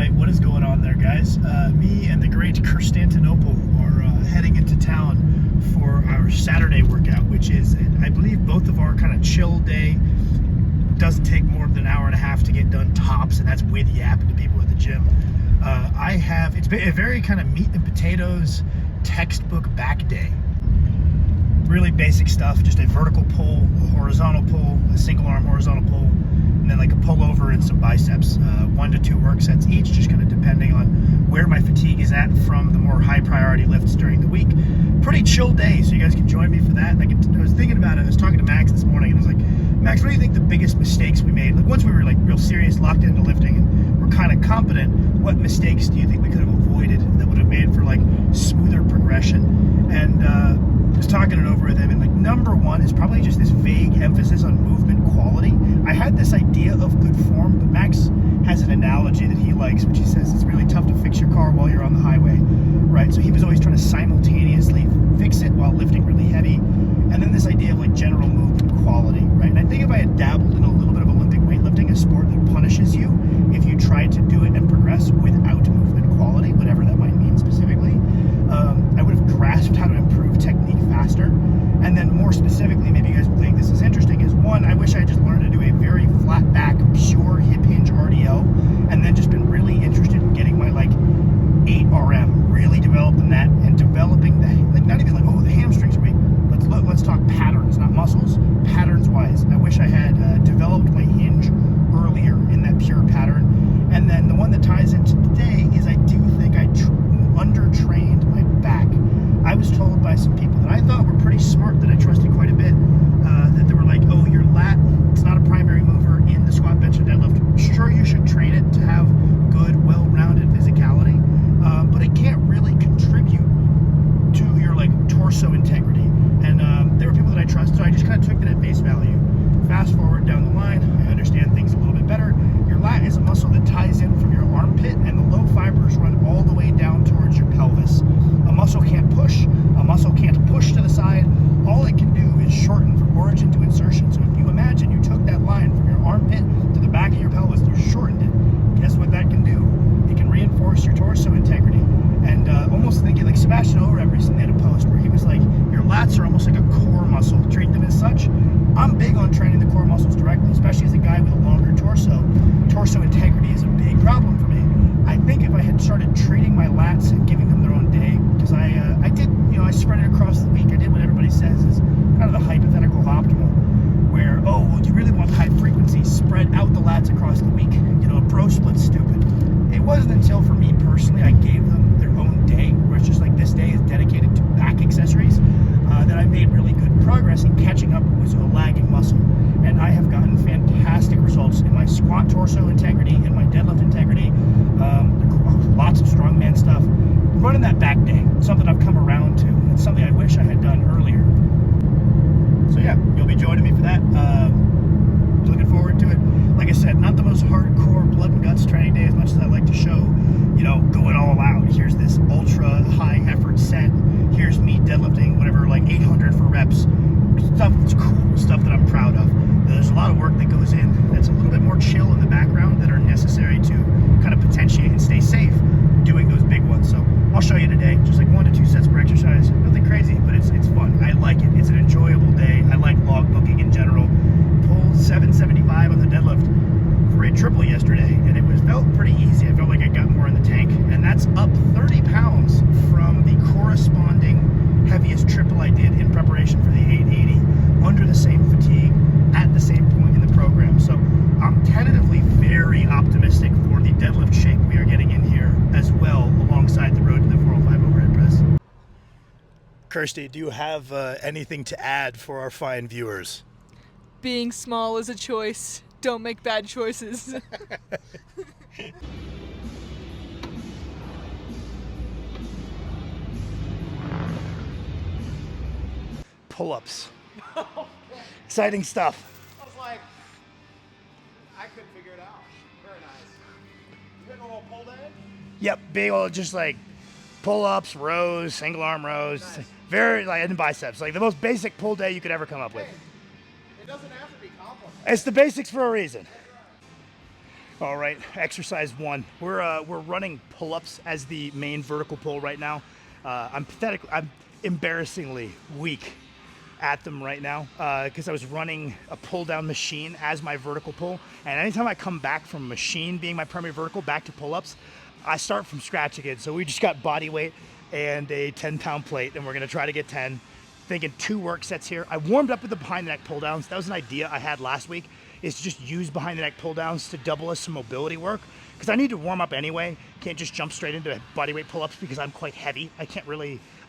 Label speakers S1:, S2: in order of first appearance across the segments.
S1: Right, what is going on there, guys? Me and the great Constantinople are heading into town for our Saturday workout, which is, I believe, both of our kind of chill day. Doesn't take more than an hour and a half to get done tops, and that's with yapping to people at the gym. It's been a very kind of meat and potatoes textbook back day. Really basic stuff, just a vertical pull, a horizontal pull, a single arm horizontal pull, and then like a pull over and some biceps. 1 to 2 work sets each, just kind of depending on where my fatigue is at from the more high priority lifts during the week. Pretty chill day, so you guys can join me for that. And I was thinking about it. I was talking to Max this morning, and I was like, Max, what do you think the biggest mistakes we made? Like once we were like real serious, locked into lifting, and we're kind of competent, what mistakes do you think we could have avoided that would have made for like smoother progression? And was talking it over with him, and like number one is probably just this vague emphasis on movement quality. I had this idea of good form, but Max has an analogy that he likes, which he says it's really tough to fix your car while you're on the highway, right? So he was always trying to simultaneously fix it while lifting really heavy. And then this idea of like general movement quality, right? And I think if I had dabbled in a little bit of Olympic weightlifting, a sport that punishes you if you try to do it and progress without movement quality, whatever that might mean specifically, I would have grasped how to improve technique faster. And then more specifically, maybe you guys will think this is interesting, is one, I wish I just learned to do a very flat back, pure hip hinge RDL, and then just been really interested in getting my like 8 RM, really developed in that, and developing the, like not even like, oh, the hamstrings are weak. Let's talk patterns, not muscles, patterns wise. I wish I had developed my hinge earlier in that pure pattern. And then the one that ties into today is I do think I undertrained my back. I was told by some people that I thought were pretty smart, that I trusted quite a bit, that they were like, oh, your lat, it's not a primary mover in the squat, bench, and deadlift. Sure, you should train it to have good, well-rounded physicality, but it can't really contribute to your like torso integrity. And there were people that I trusted, so I just kind of took it at face value. Fast forward down the line, I understand things a little bit better. Your lat is a muscle that ties in from your armpit, and the low fibers run all the way down towards your pelvis. A muscle can't push. A muscle can't push to the side. All it can do is shorten from origin to insertion. So if you imagine you took that line from your armpit to the back of your pelvis, you shortened it. Guess what that can do? It can reinforce your torso integrity. And almost thinking like Sebastian Oerev recently had a post where he was like, your lats are almost like a core muscle. Treat them as such. I'm big on training the core muscles directly, especially as a guy with a longer torso. Torso integrity is a big problem for me. I think if I had started treating my lats and giving them their own day, because I did, I spread it across the week. I did what everybody says is kind of the hypothetical optimal, where, oh, well, you really want high frequency, spread out the lats across the week. A pro split's stupid. It wasn't until, for me personally, I gave them their own day, where it's just like this day is dedicated to back accessories, that I made really good progress in catching up with a lagging muscle. And I have gotten fantastic results in my squat torso integrity, in my deadlift integrity, lots of strongman stuff. Running that back day, something I've come around to. It's something I wish I had done earlier. So yeah, you'll be joining me for that. Looking forward to it. Like I said, not the most hardcore blood and guts training day as much as I like to show, going all out. Here's this ultra high effort set. Here's me deadlifting whatever, like 800 for reps. Stuff that's cool, stuff that I'm proud of. There's a lot of work that goes in that's a little bit more chill in the background that are necessary to kind of potentiate and stay safe doing those big ones. So I'll show you today, just like 1 to 2 sets per exercise. Nothing crazy, but it's fun. I like it. It's an enjoyable day. I like log booking in general. Pulled 775 on the deadlift for a triple yesterday, and it felt pretty easy. I felt like I got more in the tank, and that's up 30 pounds from the corresponding heaviest triple I did in preparation for the 880 under the same fatigue at the same point in the program. So I'm tentatively very optimistic for the deadlift shape we are getting in here as well, alongside the road to the 405 overhead press. Kirsty, do you have anything to add for our fine viewers?
S2: Being small is a choice. Don't make bad choices.
S1: Pull-ups. Exciting stuff.
S3: I was like, I couldn't figure it out. Very nice. You got a little pull day?
S1: Yep, big old just like pull-ups, rows, single arm rows.
S3: Nice.
S1: Very like, and biceps. Like the most basic pull day you could ever come up with.
S3: It doesn't have to be complicated.
S1: It's the basics for a reason. All right, exercise 1. We're running pull-ups as the main vertical pull right now. I'm embarrassingly weak at them right now because I was running a pull-down machine as my vertical pull, and anytime I come back from machine being my primary vertical back to pull-ups, I start from scratch again. So we just got body weight and a 10-pound plate, and we're gonna try to get 10. Thinking 2 work sets here. I warmed up with the behind the neck pull downs. That was an idea I had last week, is to just use behind the neck pull downs to double as some mobility work, because I need to warm up anyway. Can't just jump straight into bodyweight pull-ups because I'm quite heavy. I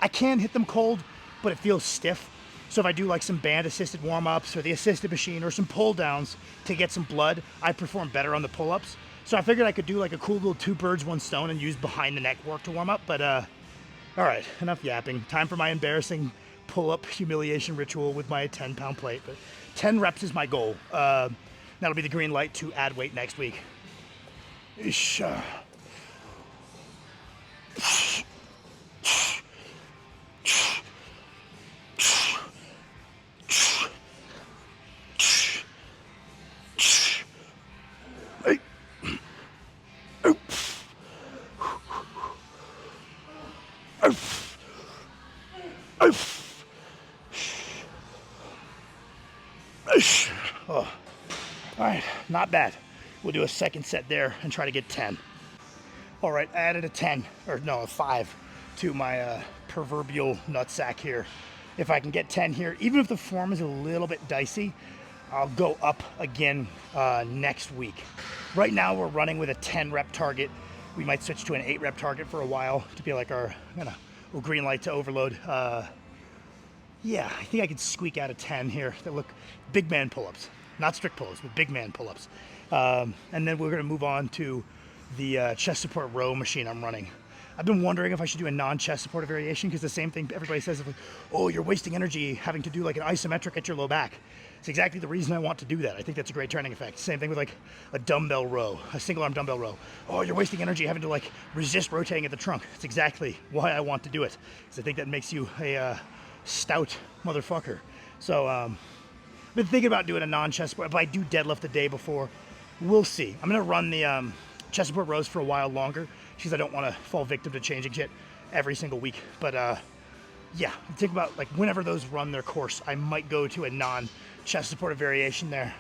S1: can hit them cold, but it feels stiff. So if I do like some band assisted warm-ups or the assisted machine or some pull downs to get some blood, I perform better on the pull-ups. So I figured I could do like a cool little 2 birds, 1 stone and use behind the neck work to warm up. But all right, enough yapping. Time for my embarrassing pull-up humiliation ritual with my 10-pound plate. But 10 reps is my goal. That'll be the green light to add weight next week. Oh, all right, not bad. We'll do a second set there and try to get 10. All right, I added a 5 to my proverbial nutsack here. If I can get 10 here, even if the form is a little bit dicey, I'll go up again next week. Right now we're running with a 10 rep target. We might switch to an 8 rep target for a while to be like our green light to overload. Yeah, I think I could squeak out a 10 here that look big man pull-ups. Not strict pull-ups, but big man pull-ups. And then we're gonna move on to the chest support row machine I'm running. I've been wondering if I should do a non-chest supported variation, because the same thing everybody says, like, oh, you're wasting energy having to do like an isometric at your low back. It's exactly the reason I want to do that. I think that's a great training effect. Same thing with like a dumbbell row, a single arm dumbbell row. Oh, you're wasting energy having to like resist rotating at the trunk. It's exactly why I want to do it, because I think that makes you a stout motherfucker. So I've been thinking about doing a non-chest support. If I do deadlift the day before, we'll see. I'm gonna run the chest support rows for a while longer, because I don't want to fall victim to changing shit every single week. But yeah, think about like whenever those run their course, I might go to a non-chest supported variation there.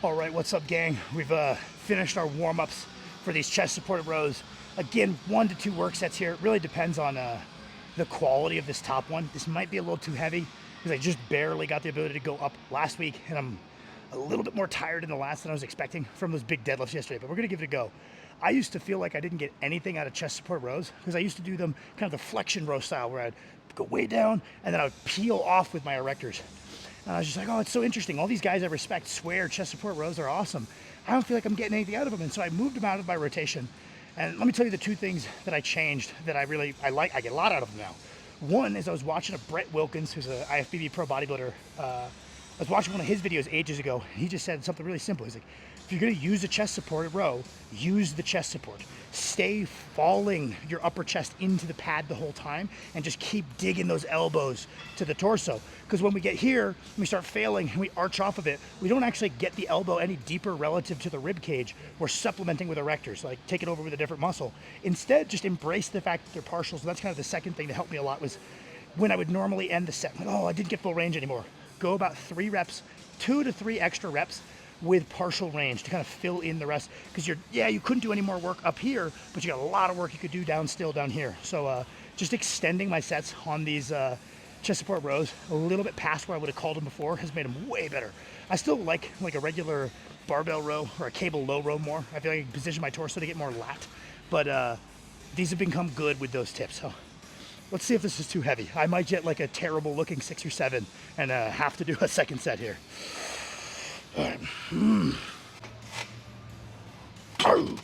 S1: All right, what's up, gang? We've finished our warm-ups for these chest supported rows. Again, 1 to 2 work sets here. It really depends on the quality of this top one. This might be a little too heavy because I just barely got the ability to go up last week, and I'm a little bit more tired in the last than I was expecting from those big deadlifts yesterday, but we're gonna give it a go. I used to feel like I didn't get anything out of chest support rows because I used to do them kind of the flexion row style, where I'd go way down and then I would peel off with my erectors. And I was just like, oh, it's so interesting. All these guys I respect swear chest support rows are awesome. I don't feel like I'm getting anything out of them. And so I moved them out of my rotation. And let me tell you the 2 things that I changed that I like. I get a lot out of them now. One is I was watching a Brett Wilkins, who's an IFBB pro bodybuilder. I was watching one of his videos ages ago. And he just said something really simple. He's like, if you're gonna use a chest supported row, use the chest support. Stay falling your upper chest into the pad the whole time and just keep digging those elbows to the torso. Because when we get here, we start failing and we arch off of it, we don't actually get the elbow any deeper relative to the rib cage. We're supplementing with erectors, like take it over with a different muscle. Instead, just embrace the fact that they're partial. So that's kind of the second thing that helped me a lot, was when I would normally end the set, like, oh, I didn't get full range anymore. Go about 3 reps, 2 to 3 extra reps with partial range to kind of fill in the rest, because you couldn't do any more work up here, but you got a lot of work you could do down here. So just extending my sets on these chest support rows a little bit past where I would have called them before has made them way better. I still like a regular barbell row or a cable low row more. I feel like I can position my torso to get more lat, but these have become good with those tips. So let's see if this is too heavy. I might get like a terrible looking 6 or 7 and have to do a second set here. All right. Oh.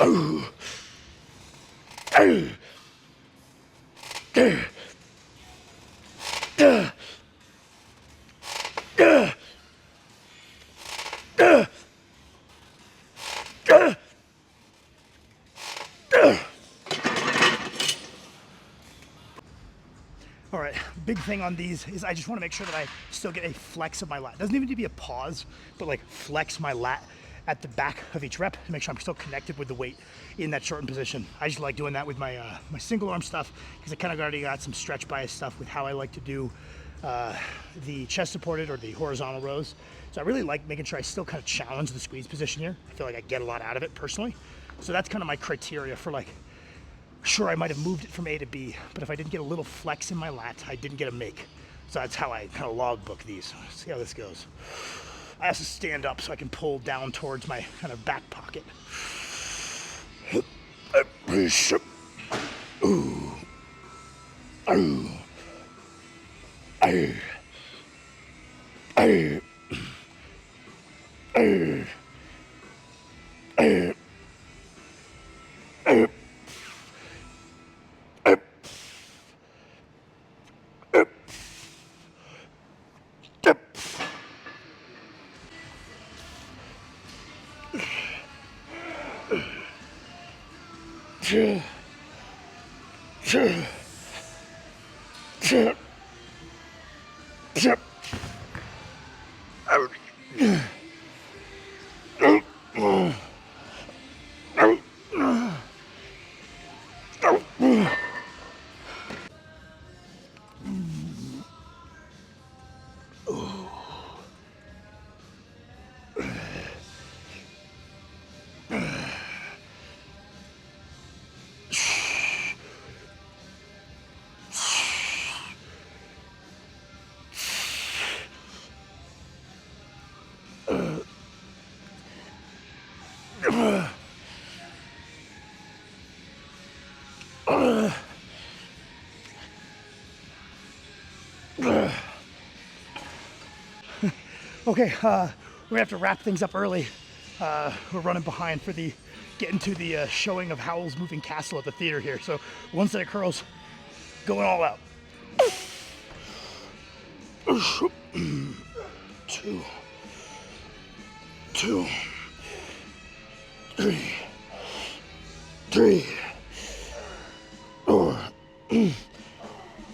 S1: All right, big thing on these is I just want to make sure that I still get a flex of my lat. It doesn't even need to be a pause, but like flex my lat at the back of each rep to make sure I'm still connected with the weight in that shortened position. I just like doing that with my my single arm stuff because I kind of already got some stretch bias stuff with how I like to do the chest supported or the horizontal rows. So I really like making sure I still kind of challenge the squeeze position here. I feel like I get a lot out of it personally. So that's kind of my criteria for like, sure, I might have moved it from A to B, but if I didn't get a little flex in my lat, I didn't get a make. So that's how I kind of logbook these. See how this goes. I have to stand up so I can pull down towards my kind of back pocket. Okay, we're gonna have to wrap things up early. We're running behind for the getting to the showing of Howl's Moving Castle at the theater here. So one set of curls, going all out. 2, 2, 3, 3, 4,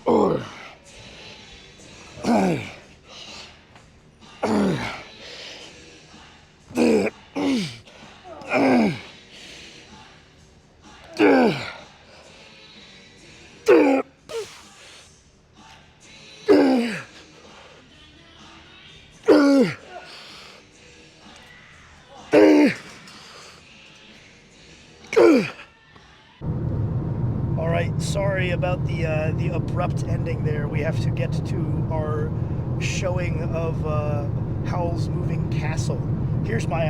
S1: 4, 5. All right, sorry about the abrupt ending there. We have to get to our showing of Howl's Moving Castle. Here's my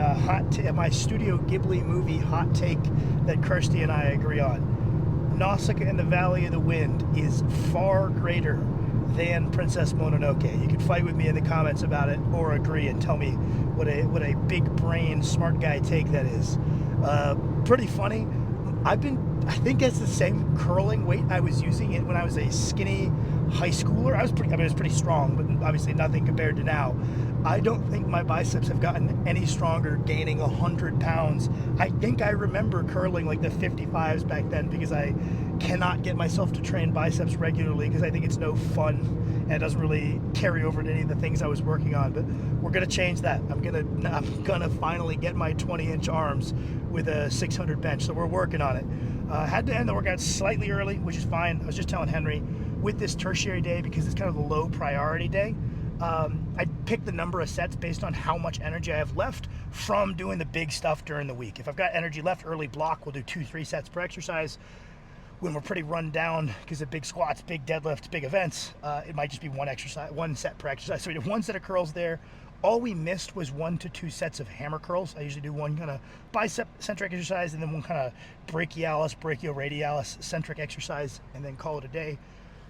S1: my Studio Ghibli movie hot take that Kirsty and I agree on. Nausicaa and the Valley of the Wind is far greater than Princess Mononoke. You can fight with me in the comments about it or agree and tell me what a big brain smart guy take that is. Pretty funny. I think it's the same curling weight I was using it when I was a skinny high schooler. I was pretty strong, but obviously nothing compared to now. I don't think my biceps have gotten any stronger gaining 100 pounds. I think I remember curling like the 55s back then because I cannot get myself to train biceps regularly because I think it's no fun and it doesn't really carry over to any of the things I was working on. But we're gonna change that. I'm gonna finally get my 20-inch arms with a 600 bench, so we're working on it. Had to end the workout slightly early, which is fine. I was just telling Henry, with this tertiary day, because it's kind of a low priority day, I pick the number of sets based on how much energy I have left from doing the big stuff during the week. If I've got energy left, early block, we'll do 2-3 sets per exercise. When we're pretty run down because of big squats, big deadlifts, big events, it might just be one set per exercise. So we did one set of curls there. All we missed was 1 to 2 sets of hammer curls. I usually do one kind of bicep-centric exercise and then one kind of brachioradialis centric exercise and then call it a day.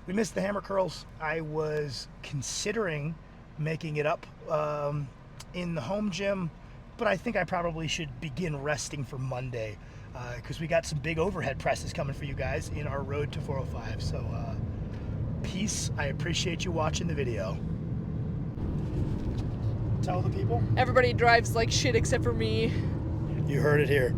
S1: We missed the hammer curls. I was considering making it up in the home gym, but I think I probably should begin resting for Monday. because we got some big overhead presses coming for you guys in our road to 405. So peace. I appreciate you watching the video. Tell the people.
S2: Everybody drives like shit except for me.
S1: You heard it here.